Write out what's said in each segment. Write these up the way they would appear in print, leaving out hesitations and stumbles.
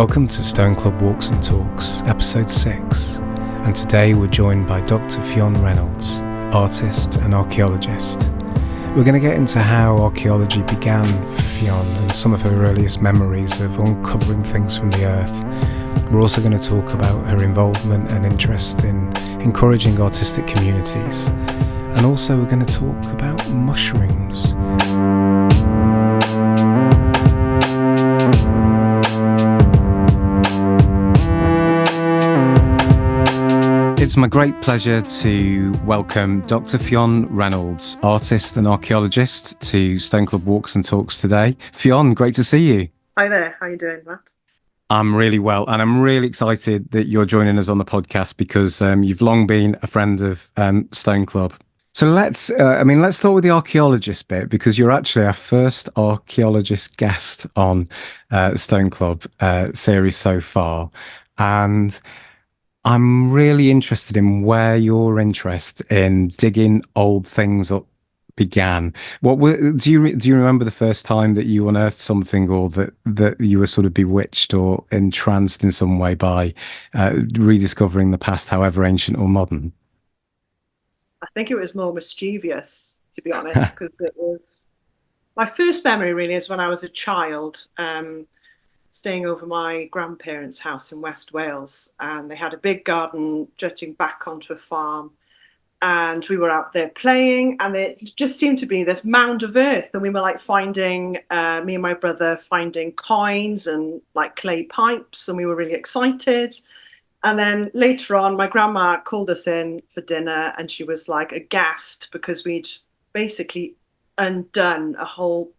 Welcome to Stone Club Walks and Talks, episode 6, and today we're joined by Dr Ffion Reynolds, artist and archaeologist. We're going to get into how archaeology began for Ffion and some of her earliest memories of uncovering things from the earth. We're also going to talk about her involvement and interest in encouraging artistic communities, and also we're going to talk about mushrooms. It's my great pleasure to welcome Dr Ffion Reynolds, artist and archaeologist, to Stone Club Walks and Talks today. Ffion, great to see you. Hi there, how are you doing, Matt? I'm really well, and I'm really excited that you're joining us on the podcast because you've long been a friend of Stone Club. So let's start with the archaeologist bit, because you're actually our first archaeologist guest on Stone Club series so far, and I'm really interested in where your interest in digging old things up began. Do you remember the first time that you unearthed something, or that you were sort of bewitched or entranced in some way by rediscovering the past, however ancient or modern? I think it was more mischievous, to be honest, because it was my first memory really is when I was a child, staying over my grandparents' house in West Wales, and they had a big garden jutting back onto a farm, and we were out there playing, and it just seemed to be this mound of earth, and we were like finding, me and my brother finding coins and like clay pipes, and we were really excited. And then later on, my grandma called us in for dinner, and she was like aghast because we'd basically undone a whole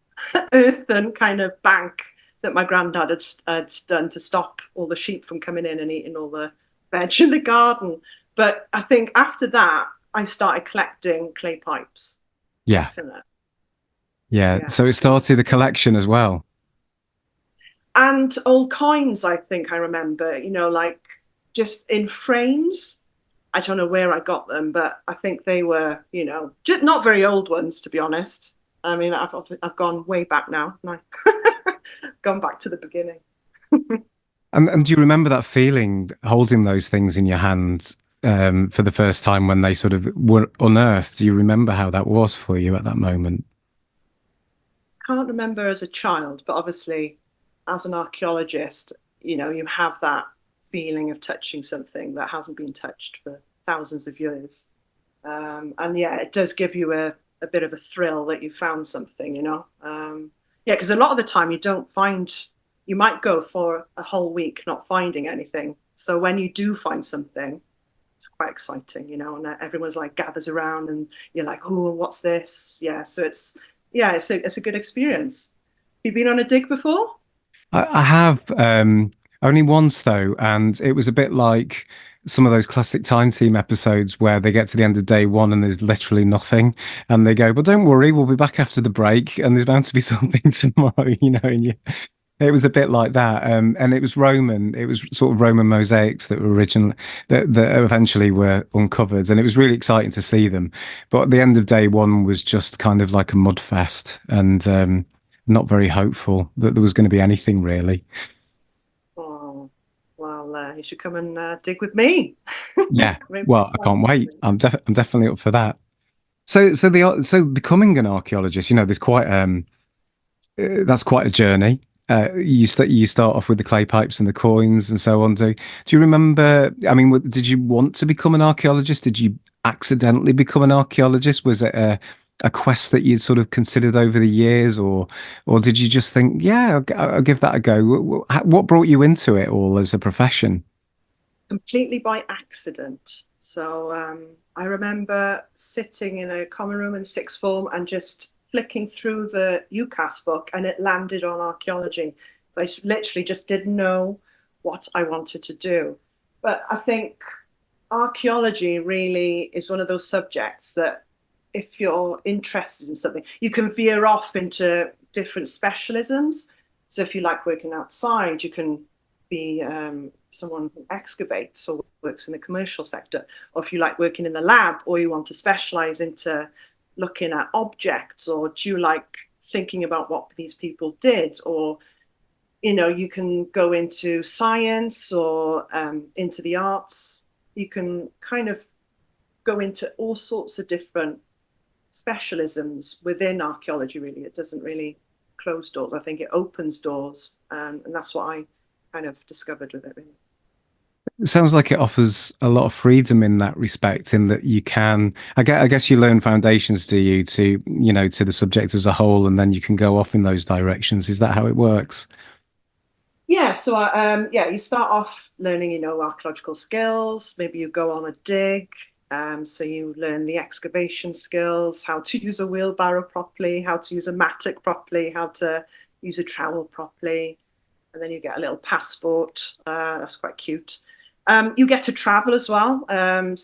earthen kind of bank that my granddad had done to stop all the sheep from coming in and eating all the veg in the garden. But I think after that, I started collecting clay pipes. Yeah. Yeah. So it started a collection as well. And old coins, I think I remember, like just in frames. I don't know where I got them, but I think they were, just not very old ones, to be honest. I mean, I've gone way back now. Gone back to the beginning. And do you remember that feeling holding those things in your hands for the first time when they sort of were unearthed? Do you remember how that was for you at that moment? Can't remember as a child, but obviously as an archaeologist, you have that feeling of touching something that hasn't been touched for thousands of years. And yeah, it does give you a bit of a thrill that you found something, Yeah, because a lot of the time you might go for a whole week not finding anything. So when you do find something, it's quite exciting, and everyone's like gathers around and you're like, oh, what's this? Yeah, so it's a good experience. Have you been on a dig before? I have only once though, and it was a bit like some of those classic Time Team episodes where they get to the end of day one and there's literally nothing, and they go, "But don't worry, we'll be back after the break, and there's bound to be something tomorrow." And it was a bit like that, and it was Roman. It was sort of Roman mosaics that were originally that eventually were uncovered, and it was really exciting to see them. But at the end of day one was just kind of like a mud fest, and not very hopeful that there was going to be anything really. Well, you should come and dig with me. Yeah, well, I can't wait. I'm definitely up for that. So becoming an archaeologist, there's quite that's quite a journey. You start off with the clay pipes and the coins and so on. Do you remember? I mean, did you want to become an archaeologist? Did you accidentally become an archaeologist? Was it a quest that you'd sort of considered over the years, or did you just think, yeah, I'll give that a go? What brought you into it all as a profession? Completely by accident. So I remember sitting in a common room in sixth form and just flicking through the UCAS book, and it landed on archaeology. So I literally just didn't know what I wanted to do. But I think archaeology really is one of those subjects that if you're interested in something, you can veer off into different specialisms. So if you like working outside, you can be someone who excavates or works in the commercial sector. Or if you like working in the lab, or you want to specialize into looking at objects, or do you like thinking about what these people did, or you can go into science or into the arts. You can kind of go into all sorts of different specialisms within archaeology, really. It doesn't really close doors. I think it opens doors. And that's what I kind of discovered with it, really. It sounds like it offers a lot of freedom in that respect, in that you can, I guess you learn foundations, do you, to, to the subject as a whole, and then you can go off in those directions. Is that how it works? Yeah, so you start off learning, archaeological skills. Maybe you go on a dig, so you learn the excavation skills, how to use a wheelbarrow properly, how to use a mattock properly, how to use a trowel properly, and then you get a little passport. That's quite cute. You get to travel as well. In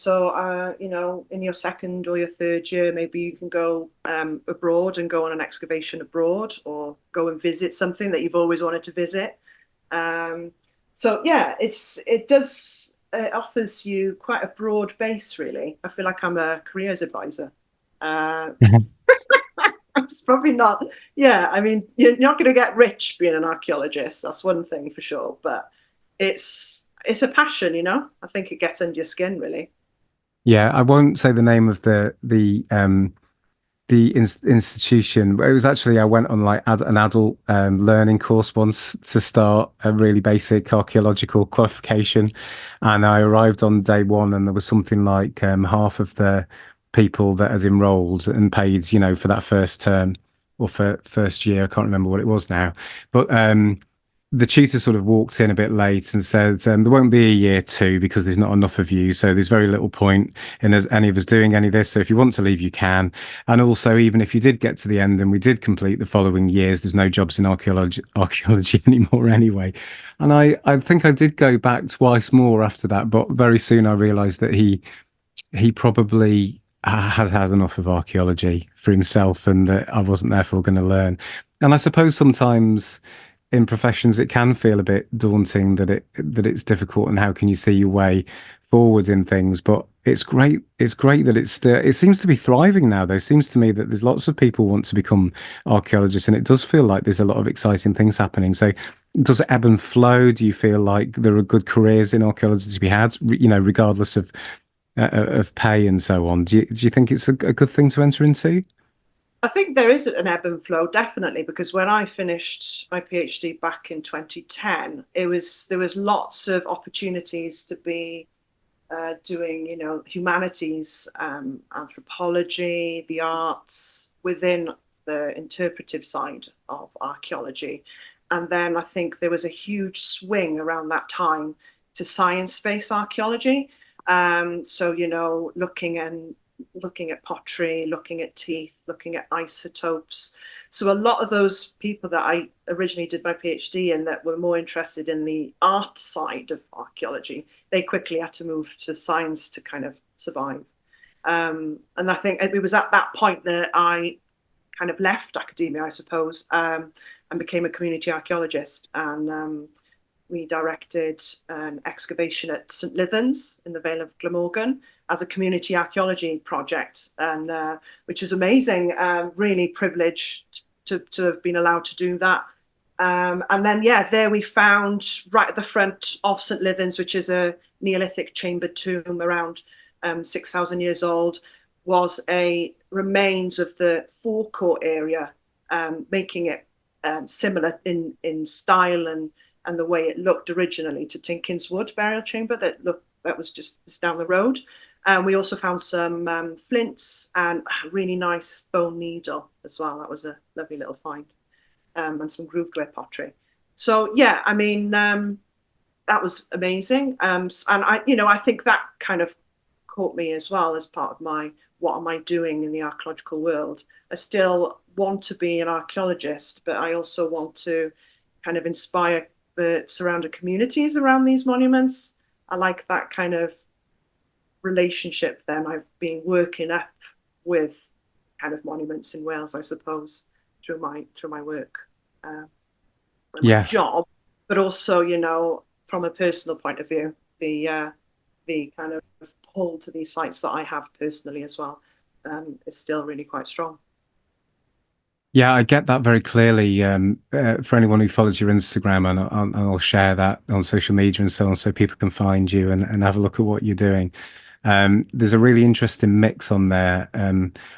your second or your third year, maybe you can go abroad and go on an excavation abroad, or go and visit something that you've always wanted to visit. So yeah, it offers you quite a broad base, really. I feel like I'm a careers advisor. Uh, it's probably not. Yeah, I mean, you're not going to get rich being an archaeologist. That's one thing for sure. But it's a passion, I think it gets under your skin, really. Yeah, I won't say the name of the institution. But it was actually, I went on like an adult learning course once to start a really basic archaeological qualification, and I arrived on day one, and there was something like half of the people that had enrolled and paid, for that first term or for first year. I can't remember what it was now, but the tutor sort of walked in a bit late and said, there won't be a year two because there's not enough of you. So there's very little point in any of us doing any of this. So if you want to leave, you can. And also, even if you did get to the end and we did complete the following years, there's no jobs in archaeology anymore anyway. And I think I did go back twice more after that, but very soon I realized that he probably had had enough of archaeology for himself, and that I wasn't therefore going to learn. And I suppose sometimes in professions it can feel a bit daunting that it's difficult, and how can you see your way forward in things. But it's great that it seems to be thriving now, though. It seems to me that there's lots of people want to become archaeologists, and it does feel like there's a lot of exciting things happening. So does it ebb and flow? Do you feel like there are good careers in archaeology to be had, regardless of pay and so on? Do you think it's a good thing to enter into? I think there is an ebb and flow, definitely, because when I finished my PhD back in 2010, there was lots of opportunities to be doing, humanities, anthropology, the arts within the interpretive side of archaeology. And then I think there was a huge swing around that time to science-based archaeology. Looking at pottery, looking at teeth, looking at isotopes. So a lot of those people that I originally did my PhD in, that were more interested in the art side of archaeology, they quickly had to move to science to kind of survive. And I think it was at that point that I kind of left academia, I suppose, and became a community archaeologist. And we directed an excavation at St Lythans in the Vale of Glamorgan as a community archaeology project, and which was amazing. Really privileged to have been allowed to do that. And then, yeah, there we found right at the front of St Lythans, which is a Neolithic chambered tomb around 6,000 years old, was a remains of the forecourt area, making it similar in style and the way it looked originally to Tinkin's Wood burial chamber that was just down the road. And we also found some flints and a really nice bone needle as well. That was a lovely little find, and some grooved-ware pottery. So yeah, I mean, that was amazing. And I think that kind of caught me as well as part of my what am I doing in the archaeological world. I still want to be an archaeologist, but I also want to kind of inspire the surrounding communities around these monuments. I like that kind of relationship then I've been working up with kind of monuments in Wales, I suppose, through my work and my Yeah. job, but also, from a personal point of view, the kind of pull to these sites that I have personally as well is still really quite strong. Yeah, I get that very clearly. For anyone who follows your Instagram, and I'll share that on social media and so on, so people can find you and have a look at what you're doing. There's a really interesting mix on there,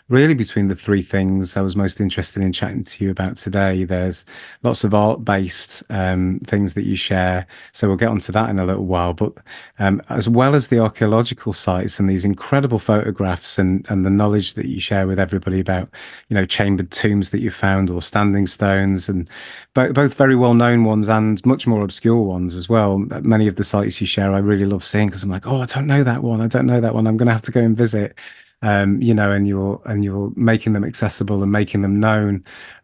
really between the three things I was most interested in chatting to you about today. There's lots of art-based things that you share, so we'll get onto that in a little while. But as well as the archaeological sites and these incredible photographs and the knowledge that you share with everybody about, chambered tombs that you found or standing stones, and both very well-known ones and much more obscure ones as well. Many of the sites you share, I really love seeing because I'm like, oh, I don't know that one. I don't know that one. I'm going to have to go and visit. And you're making them accessible and making them known.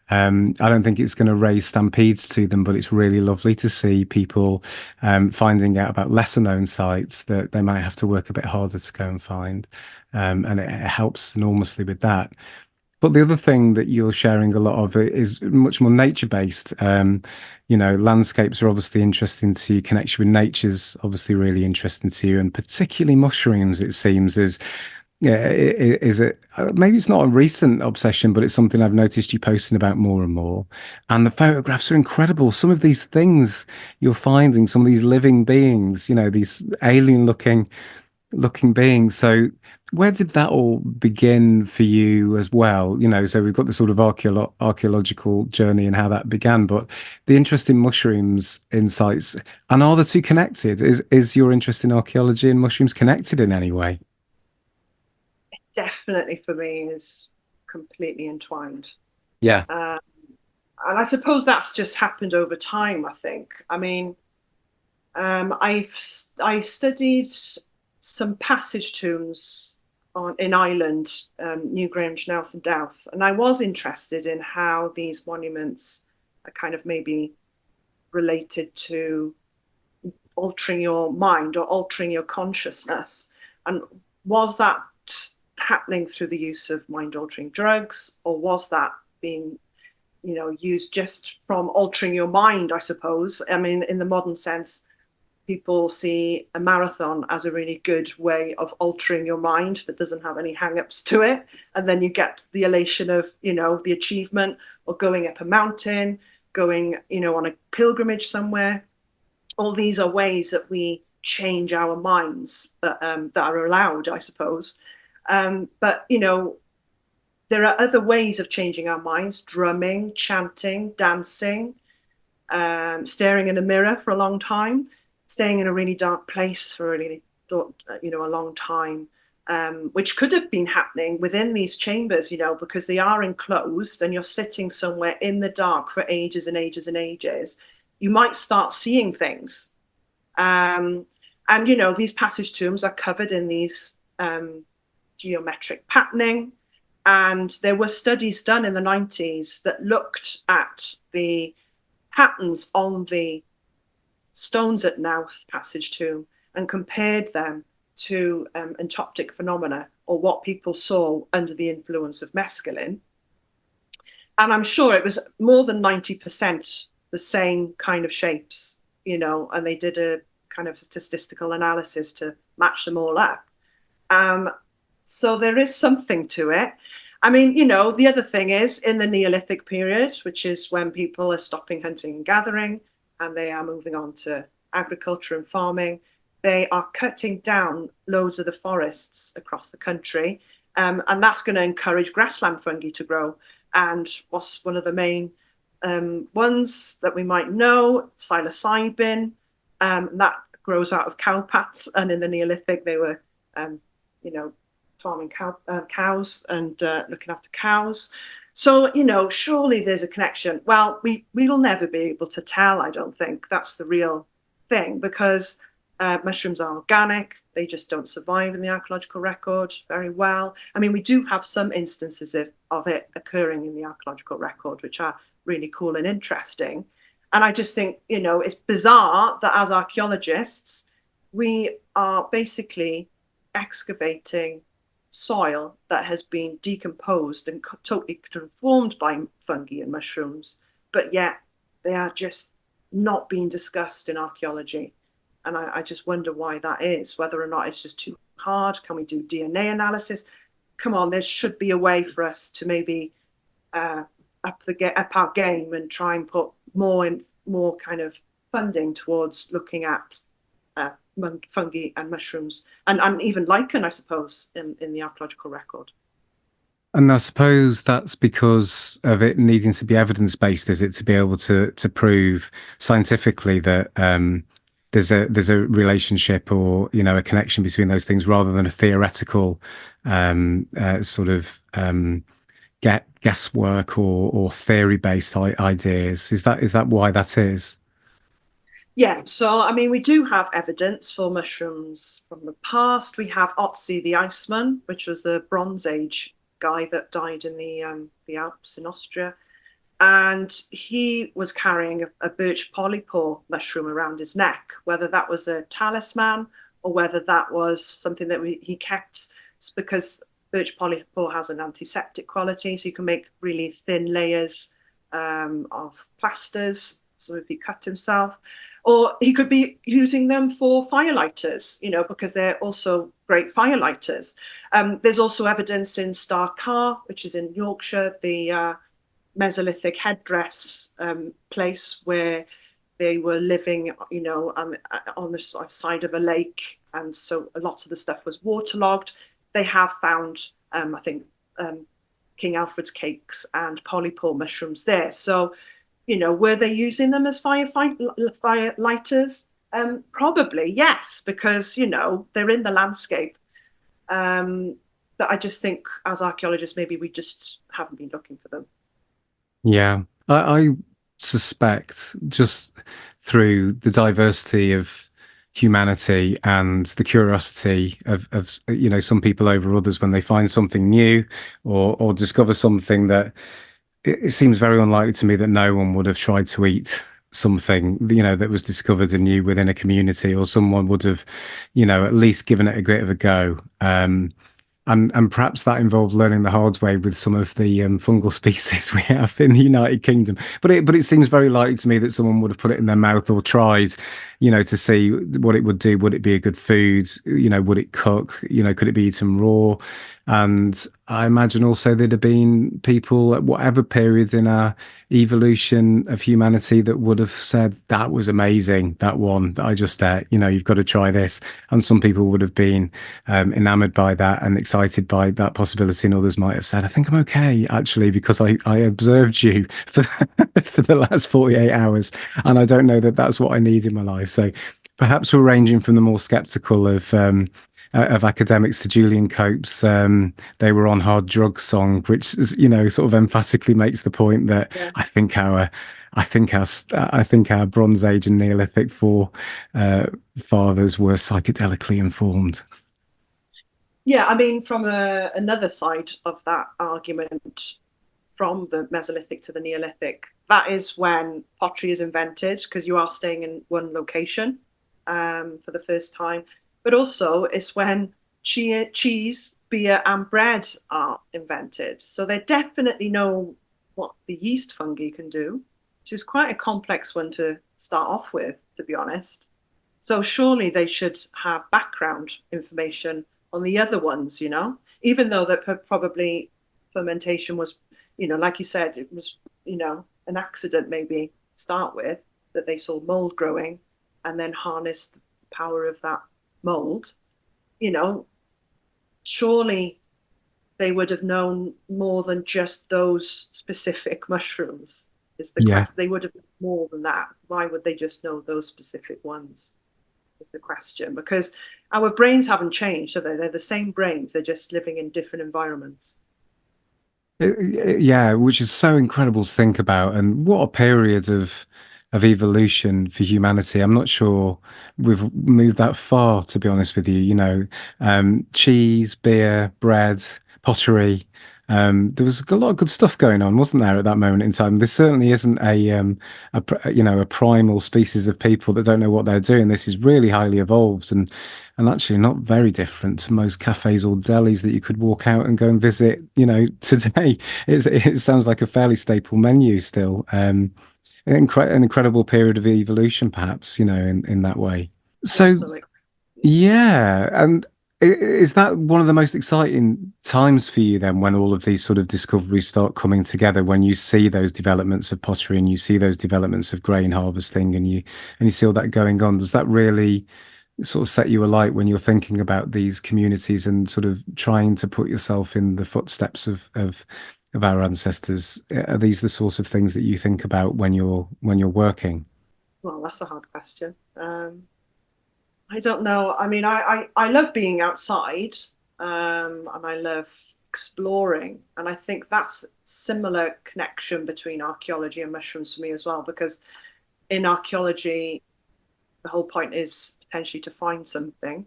I don't think it's going to raise stampedes to them, but it's really lovely to see people finding out about lesser known sites that they might have to work a bit harder to go and find. And it helps enormously with that. But the other thing that you're sharing a lot of is much more nature-based. Landscapes are obviously interesting to you. Connection with nature's obviously really interesting to you, and particularly mushrooms, it seems, is yeah, is it maybe it's not a recent obsession, but it's something I've noticed you posting about more and more. And the photographs are incredible. Some of these things you're finding, some of these living beings, these alien looking beings. So where did that all begin for you as well? So we've got the sort of archaeological journey and how that began, but the interest in mushrooms insights, and are the two connected? Is your interest in archaeology and mushrooms connected in any way? Definitely for me is completely entwined. Yeah. Um, and I suppose that's just happened over time, I think. I mean, I studied some passage tombs in Ireland, Newgrange, Knowth and Dowth, and I was interested in how these monuments are kind of maybe related to altering your mind or altering your consciousness. And was that happening through the use of mind-altering drugs, or was that being used just from altering your mind, I suppose? I mean, in the modern sense, people see a marathon as a really good way of altering your mind that doesn't have any hang-ups to it. And then you get the elation of, the achievement, or going up a mountain, going, on a pilgrimage somewhere. All these are ways that we change our minds that are allowed, I suppose. But, there are other ways of changing our minds: drumming, chanting, dancing, staring in a mirror for a long time, staying in a really dark place for a really, a long time, which could have been happening within these chambers, because they are enclosed and you're sitting somewhere in the dark for ages and ages and ages. You might start seeing things. And, these passage tombs are covered in these geometric patterning. And there were studies done in the 90s that looked at the patterns on the stones at Knowth passage tomb and compared them to entoptic phenomena, or what people saw under the influence of mescaline. And I'm sure it was more than 90% the same kind of shapes, and they did a kind of statistical analysis to match them all up. So there is something to it. I mean, the other thing is, in the Neolithic period, which is when people are stopping hunting and gathering and they are moving on to agriculture and farming, they are cutting down loads of the forests across the country. And that's going to encourage grassland fungi to grow. And what's one of the main ones that we might know? Psilocybin. That grows out of cowpats. And in the Neolithic, they were, farming cows and looking after cows. So, surely there's a connection. Well, we'll never be able to tell, I don't think. That's the real thing, because mushrooms are organic. They just don't survive in the archaeological record very well. I mean, we do have some instances of it occurring in the archaeological record, which are really cool and interesting. And I just think, it's bizarre that as archaeologists, we are basically excavating soil that has been decomposed and totally transformed by fungi and mushrooms, but yet they are just not being discussed in archaeology. And I just wonder why that is, whether or not it's just too hard. Can we do DNA analysis? Come on, there should be a way for us to maybe up our game and try and put more kind of funding towards looking at fungi and mushrooms and even lichen, I suppose, in the archaeological record. And I suppose that's because of it needing to be evidence-based, is it, to be able to prove scientifically that there's a relationship or a connection between those things rather than a theoretical sort of guesswork or theory-based ideas. Is that why that is? Yeah, so I mean, we do have evidence for mushrooms from the past. We have Otzi the Iceman, which was a Bronze Age guy that died in the Alps in Austria, and he was carrying a birch polypore mushroom around his neck. Whether that was a talisman or whether that was something that he kept, because birch polypore has an antiseptic quality, so you can make really thin layers of plasters. So if he cut himself, or he could be using them for firelighters, because they're also great firelighters. There's also evidence in Starcar, which is in Yorkshire, the Mesolithic headdress place where they were living, on the side of a lake, and so a lot of the stuff was waterlogged. They have found, I think, King Alfred's cakes and polypore mushrooms there. So, were they using them as firelighters? Probably, yes, because, they're in the landscape. But I just think as archaeologists, maybe we just haven't been looking for them. Yeah, I suspect just through the diversity of humanity and the curiosity of some people over others when they find something new or discover something that it seems very unlikely to me that no one would have tried to eat something that was discovered anew within a community, or someone would have at least given it a bit of a go. And perhaps that involved learning the hard way with some of the fungal species we have in the United Kingdom. But it seems very likely to me that someone would have put it in their mouth or tried, to see what it would do. Would it be a good food? Would it cook? Could it be eaten raw? And I imagine also there'd have been people at whatever periods in our evolution of humanity that would have said, that was amazing, that one that I just ate, you've got to try this. And some people would have been enamored by that and excited by that possibility. And others might have said, I think I'm okay, actually, because I observed you for, for the last 48 hours. And I don't know that that's what I need in my life. So perhaps we're ranging from the more skeptical of academics to Julian Cope's "They Were on Hard Drugs" song, which is, sort of emphatically makes the point that Yeah. I think our Bronze Age and Neolithic fathers were psychedelically informed. Yeah, I mean, from another side of that argument, from the Mesolithic to the Neolithic, that is when pottery is invented, because you are staying in one location for the first time. But also, it's when cheese, beer, and bread are invented. So they definitely know what the yeast fungi can do, which is quite a complex one to start off with, to be honest. So surely they should have background information on the other ones, even though that probably fermentation was, like you said, it was, an accident maybe to start with, that they saw mold growing and then harnessed the power of that mold. Surely they would have known more than just those specific mushrooms, is the Yeah. question. They would have known more than that. Why would they just know those specific ones, is the question. Because our brains haven't changed, are they? They're the same brains, they're just living in different environments. Yeah, which is so incredible to think about, and what a period of evolution for humanity. I'm not sure we've moved that far, to be honest with you. Cheese, beer, bread, pottery. There was a lot of good stuff going on, wasn't there, at that moment in time? This certainly isn't a primal species of people that don't know what they're doing. This is really highly evolved and actually not very different to most cafes or delis that you could walk out and go and visit, today. It sounds like a fairly staple menu still. An incredible period of evolution, perhaps, in that way. So, Also, like, yeah. And Is that one of the most exciting times for you then, when all of these sort of discoveries start coming together, when you see those developments of pottery and you see those developments of grain harvesting and you see all that going on? Does that really sort of set you alight when you're thinking about these communities and sort of trying to put yourself in the footsteps of our ancestors? Are these the sorts of things that you think about when you're working? Well, that's a hard question. I don't know. I mean, I love being outside, and I love exploring. And I think that's similar connection between archaeology and mushrooms for me as well, because in archaeology, the whole point is potentially to find Yeah. something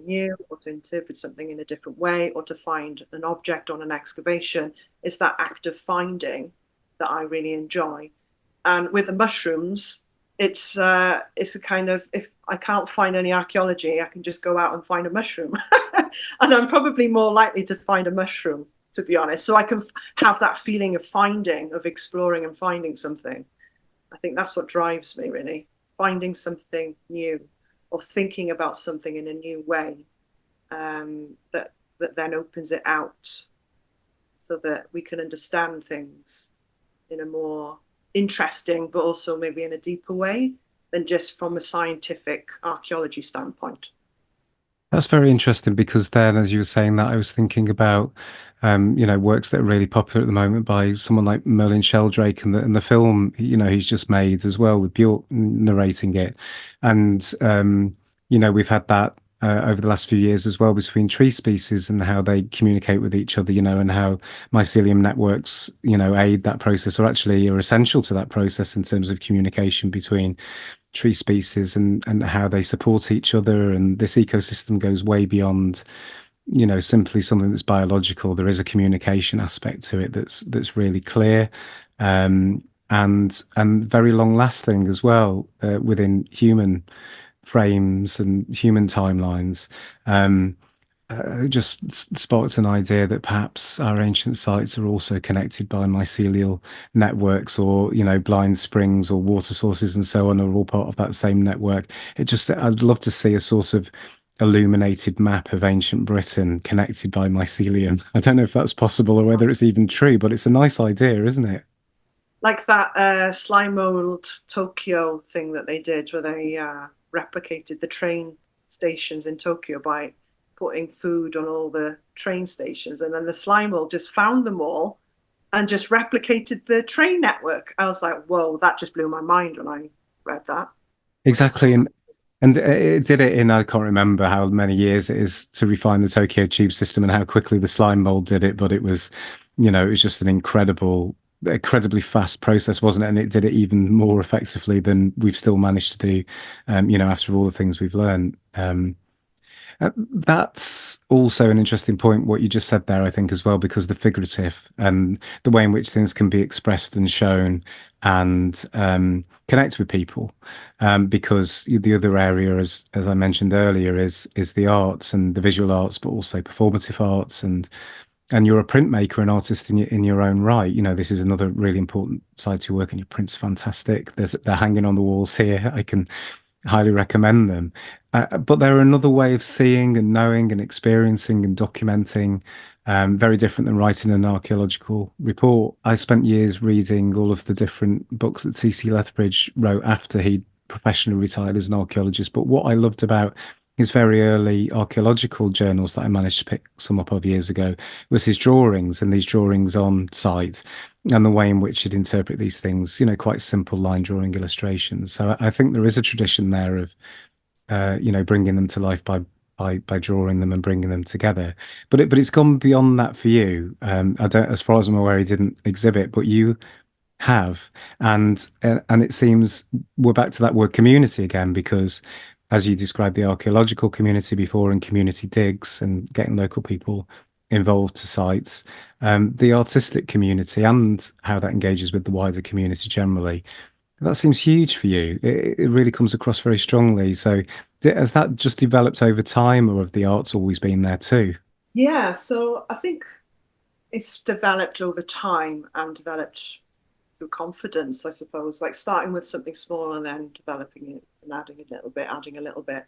new, or to interpret something in a different way, or to find an object on an excavation. It's that act of finding that I really enjoy. And with the mushrooms, it's a kind of, if I can't find any archaeology, I can just go out and find a mushroom, and I'm probably more likely to find a mushroom, to be honest. So I can have that feeling of finding, of exploring and finding something. I think that's what drives me really, finding something new or thinking about something in a new way, that then opens it out so that we can understand things in a more interesting, but also maybe in a deeper way than just from a scientific archaeology standpoint. That's very interesting because then, as you were saying that, I was thinking about, works that are really popular at the moment by someone like Merlin Sheldrake and the film, he's just made as well with Bjork narrating it. And, we've had that over the last few years as well between tree species and how they communicate with each other, and how mycelium networks, aid that process or actually are essential to that process in terms of communication between tree species and how they support each other. And this ecosystem goes way beyond, simply something that's biological. There is a communication aspect to it that's really clear, and very long lasting as well, within human frames and human timelines. Just sparked an idea that perhaps our ancient sites are also connected by mycelial networks, or blind springs or water sources and so on are all part of that same network. I'd love to see a sort of illuminated map of ancient Britain connected by mycelium. I don't know if that's possible or whether it's even true, but it's a nice idea, isn't it? Like that slime mold Tokyo thing that they did, where they replicated the train stations in Tokyo by putting food on all the train stations, and then the slime mold just found them all and just replicated the train network. I was like, whoa, that just blew my mind when I read that. Exactly. And it did it in, I can't remember how many years it is to refine the Tokyo tube system and how quickly the slime mold did it. But it was just an incredibly fast process, wasn't it? And it did it even more effectively than we've still managed to do, after all the things we've learned. That's also an interesting point, what you just said there, I think, as well, because the figurative and the way in which things can be expressed and shown and connect with people. Because the other area, as I mentioned earlier, is the arts and the visual arts, but also performative arts, and you're a printmaker, an artist in your own right. This is another really important side to your work, and your print's fantastic. They're hanging on the walls here. I can highly recommend them. But they're another way of seeing and knowing and experiencing and documenting, very different than writing an archaeological report. I spent years reading all of the different books that T.C. Lethbridge wrote after he professionally retired as an archaeologist. But what I loved about his very early archaeological journals that I managed to pick some up of years ago was his drawings, and these drawings on site and the way in which he'd interpret these things, quite simple line drawing illustrations. So I think there is a tradition there of, bringing them to life by drawing them and bringing them together. But it's gone beyond that for you. I don't, as far as I'm aware, he didn't exhibit, but you have, and it seems we're back to that word community again, because as you described the archaeological community before and community digs and getting local people involved to sites, the artistic community and how that engages with the wider community generally. That seems huge for you. It really comes across very strongly. So, has that just developed over time, or have the arts always been there too? Yeah, so I think it's developed over time and developed through confidence, I suppose, like starting with something small and then developing it and adding a little bit, adding a little bit.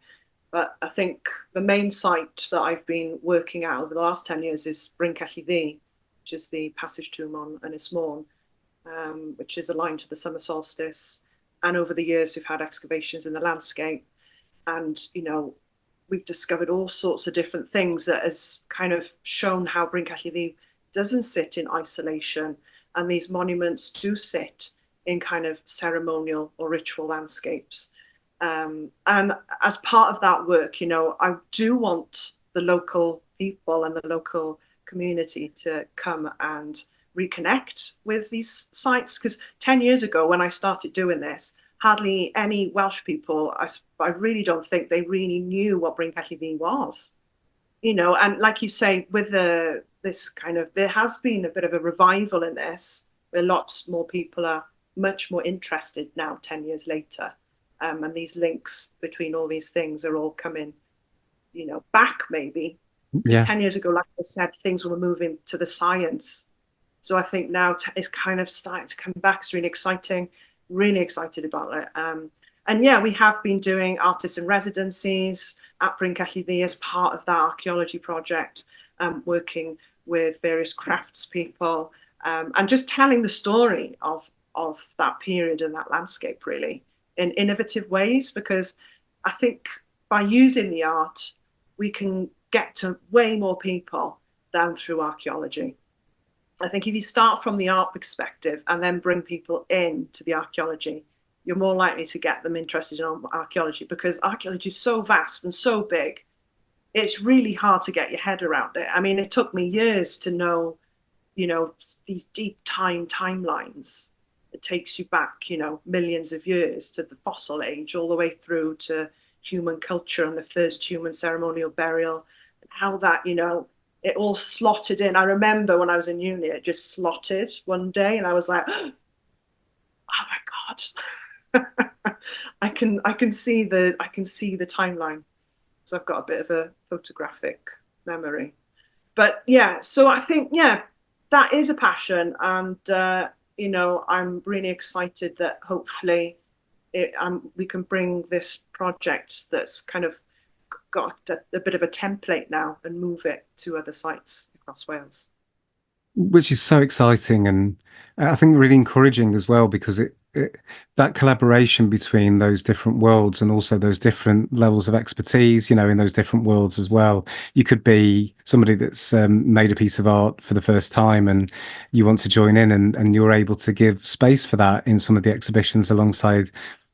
But I think the main site that I've been working at over the last 10 years is Bryn Celli Ddu, which is the passage tomb on Ynys Môn, which is aligned to the summer solstice. And over the years, we've had excavations in the landscape. And, we've discovered all sorts of different things that has kind of shown how Bryn Celli Ddu doesn't sit in isolation. And these monuments do sit in kind of ceremonial or ritual landscapes. And as part of that work, I do want the local people and the local community to come and reconnect with these sites. Because 10 years ago, when I started doing this, hardly any Welsh people, I really don't think they really knew what Bryn Celli Ddu was. And like you say, with this kind of, there has been a bit of a revival in this, where lots more people are much more interested now, 10 years later. And these links between all these things are all coming, back maybe. Because Yeah. 10 years ago, like I said, things were moving to the science. So I think now it's kind of starting to come back. It's really exciting, really excited about it. And yeah, we have been doing artists in residencies at Bryn Celli Ddu as part of that archaeology project, working with various craftspeople, and just telling the story of that period and that landscape, really, in innovative ways, because I think by using the art, we can get to way more people than through archaeology. I think if you start from the art perspective and then bring people into the archaeology, you're more likely to get them interested in archaeology, because archaeology is so vast and so big. It's really hard to get your head around it. I mean, it took me years to know, these deep timelines. It takes you back, millions of years to the fossil age, all the way through to human culture and the first human ceremonial burial, and how that, it all slotted in. I remember when I was in uni, it just slotted one day, and I was like, oh my God. I can see the timeline. So I've got a bit of a photographic memory. But yeah, so I think, yeah, that is a passion. And, I'm really excited that hopefully we can bring this project that's kind of got a bit of a template now and move it to other sites across Wales. Which is so exciting and I think really encouraging as well because it that collaboration between those different worlds and also those different levels of expertise, in those different worlds as well. You could be somebody that's made a piece of art for the first time and you want to join in and you're able to give space for that in some of the exhibitions alongside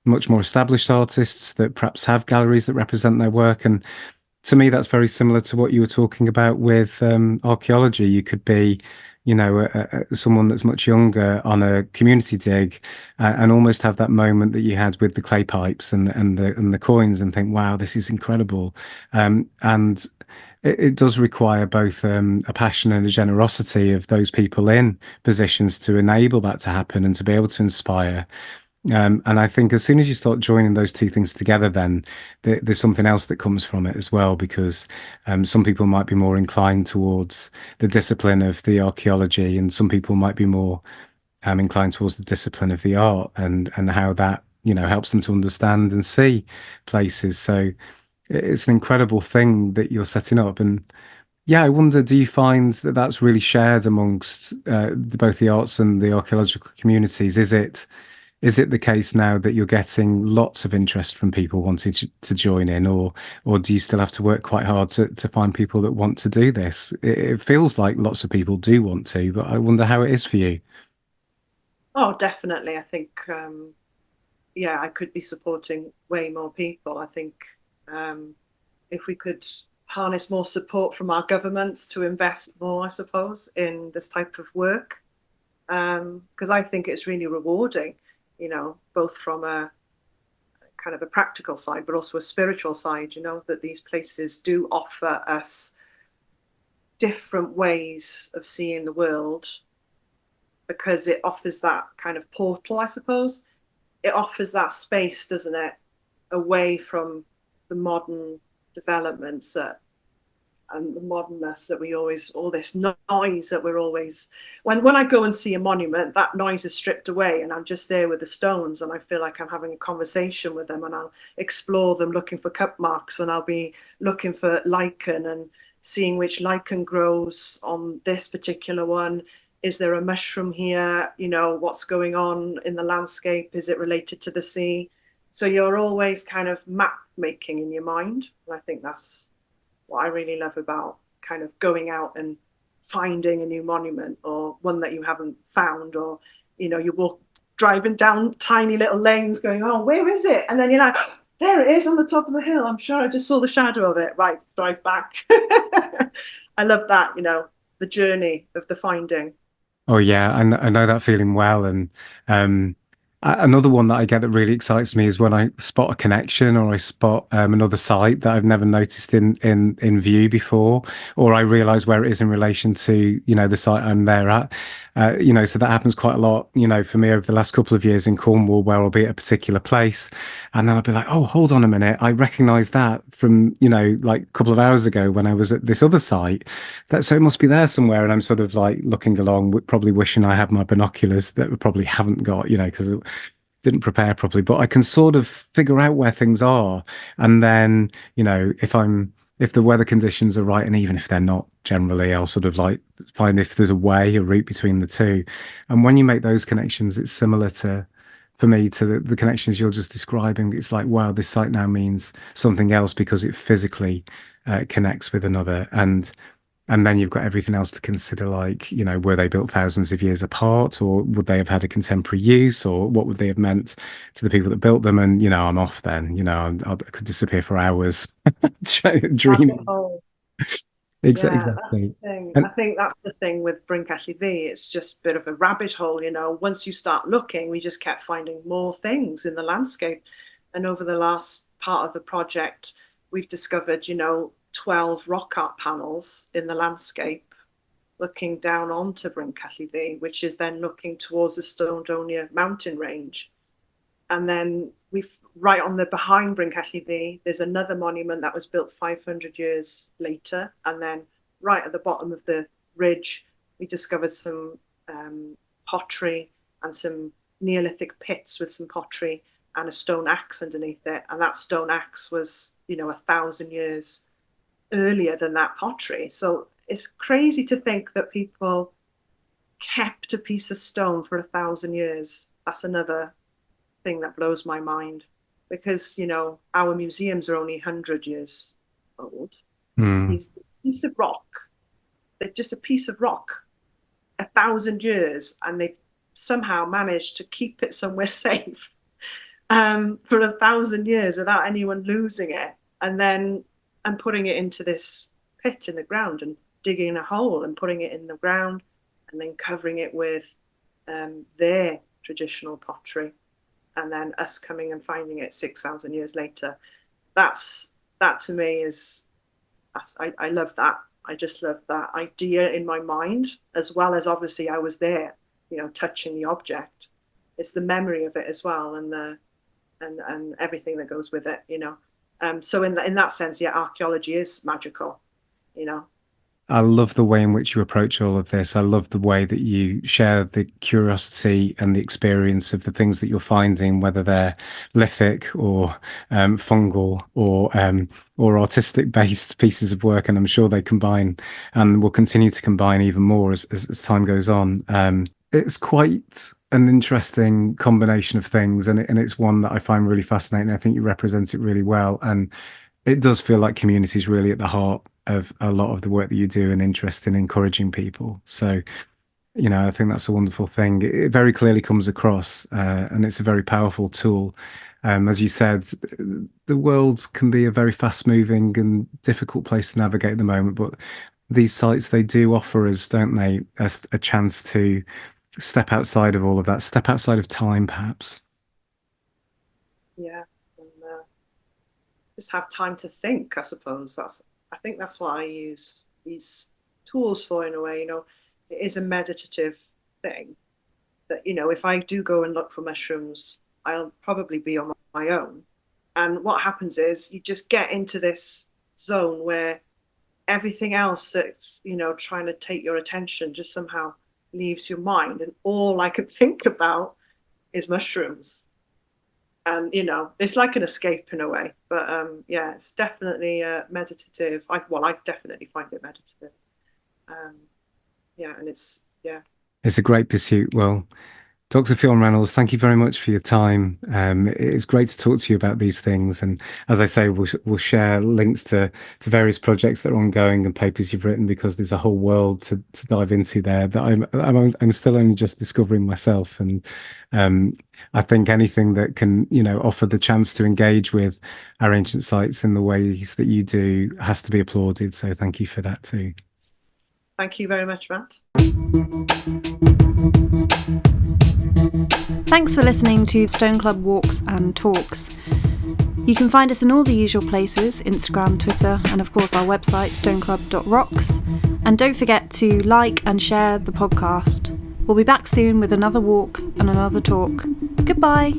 much more established artists that perhaps have galleries that represent their work. And to me, that's very similar to what you were talking about with archaeology. You could be, someone that's much younger on a community dig, and almost have that moment that you had with the clay pipes and the coins, and think, "Wow, this is incredible." And it does require both a passion and a generosity of those people in positions to enable that to happen and to be able to inspire. And I think as soon as you start joining those two things together, then there's something else that comes from it as well, because some people might be more inclined towards the discipline of the archaeology, and some people might be more inclined towards the discipline of the art, and how that helps them to understand and see places. So it's an incredible thing that you're setting up. And yeah, I wonder, do you find that that's really shared amongst both the arts and the archaeological communities? Is it the case now that you're getting lots of interest from people wanting to join in, or do you still have to work quite hard to find people that want to do this? It feels like lots of people do want to, but I wonder how it is for you. Oh, definitely. I think, yeah, I could be supporting way more people. I think if we could harness more support from our governments to invest more, I suppose, in this type of work, because I think it's really rewarding, both from a kind of a practical side, but also a spiritual side, that these places do offer us different ways of seeing the world, because it offers that kind of portal, I suppose. It offers that space, doesn't it, away from the modern developments that and the modernness that we always, all this noise that we're always, when I go and see a monument, that noise is stripped away and I'm just there with the stones and I feel like I'm having a conversation with them, and I'll explore them looking for cup marks, and I'll be looking for lichen and seeing which lichen grows on this particular one. Is there a mushroom here? You know, what's going on in the landscape? Is it related to the sea? So you're always kind of map making in your mind. And I think that's what I really love about kind of going out and finding a new monument or one that you haven't found, or, you know, you walk driving down tiny little lanes going, oh, where is it? And then you're like, oh, there it is on the top of the hill. I'm sure I just saw the shadow of it. Right, drive back. I love that, you know, the journey of the finding. Oh yeah, I know that feeling well. And um, another one that I get that really excites me is when I spot a connection or I spot another site that I've never noticed in view before, or I realize where it is in relation to, you know, the site I'm there at. You know, so that happens quite a lot, you know, for me over the last couple of years in Cornwall, where I'll be at a particular place and then I'll be like, oh, hold on a minute. I recognize that from, you know, like a couple of hours ago when I was at this other site. That, so it must be there somewhere. And I'm sort of like looking along, probably wishing I had my binoculars that we probably haven't got, you know, because I didn't prepare properly. But I can sort of figure out where things are. And then, you know, if the weather conditions are right, and even if they're not generally, I'll sort of like find if there's a way, a route between the two. And when you make those connections, it's similar to, for me, to the connections you're just describing. It's like, wow, this site now means something else because it physically connects with another. And then you've got everything else to consider, like, you know, were they built thousands of years apart, or would they have had a contemporary use, or what would they have meant to the people that built them? And, you know, I'm off then, you know, I could disappear for hours Rabbit dreaming. hole. Yeah, that's Exactly. the thing. I And think that's the thing with Bryn Celli Ddu. It's just a bit of a rabbit hole, you know. Once you start looking, we just kept finding more things in the landscape. And over the last part of the project, we've discovered, you know, 12 rock art panels in the landscape looking down onto Bryn Celli Ddu, which is then looking towards the Stonedonia mountain range. And then we've right on the behind Bryn Celli Ddu, there's another monument that was built 500 years later. And then right at the bottom of the ridge, we discovered some pottery and some Neolithic pits with some pottery and a stone axe underneath it. And that stone axe was, you know, 1,000 years earlier than that pottery. So it's crazy to think that people kept a piece of stone for 1,000 years. That's another thing that blows my mind, because, you know, our museums are only 100 years old. mm, These piece of rock, they're just a piece of rock, 1,000 years, and they've somehow managed to keep it somewhere safe for 1,000 years without anyone losing it, and then and putting it into this pit in the ground and digging a hole and putting it in the ground and then covering it with their traditional pottery, and then us coming and finding it 6,000 years later. That to me is, I love that. I just love that idea in my mind, as well as obviously I was there, you know, touching the object. It's the memory of it as well, and the and everything that goes with it, you know. So in that sense, yeah, archaeology is magical, you know. I love the way in which you approach all of this. I love the way that you share the curiosity and the experience of the things that you're finding, whether they're lithic or fungal or artistic based pieces of work. And I'm sure they combine and will continue to combine even more as time goes on. It's quite an interesting combination of things, and it's one that I find really fascinating. I think you represent it really well, and it does feel like community is really at the heart of a lot of the work that you do and interest in encouraging people. So, you know, I think that's a wonderful thing. It very clearly comes across, and it's a very powerful tool. As you said, the world can be a very fast-moving and difficult place to navigate at the moment, but these sites, they do offer us, don't they, a chance to step outside of all of that, step outside of time, perhaps. Yeah, and just have time to think. I suppose I think that's what I use these tools for, in a way. You know, it is a meditative thing. That, you know, if I do go and look for mushrooms, I'll probably be on my own. And what happens is you just get into this zone where everything else that's, trying to take your attention just somehow leaves your mind. And all I could think about is mushrooms. And, it's like an escape in a way. But it's definitely meditative. I definitely find it meditative. And it's a great pursuit. Well, Dr. Ffion Reynolds, thank you very much for your time. It's great to talk to you about these things. And as I say, we'll share links to various projects that are ongoing and papers you've written, because there's a whole world to dive into there that I'm still only just discovering myself. And I think anything that can, offer the chance to engage with our ancient sites in the ways that you do has to be applauded. So thank you for that too. Thank you very much, Matt. Thanks for listening to Stone Club Walks and Talks. You can find us in all the usual places, Instagram, Twitter, and of course our website, stoneclub.rocks. And don't forget to like and share the podcast. We'll be back soon with another walk and another talk. Goodbye.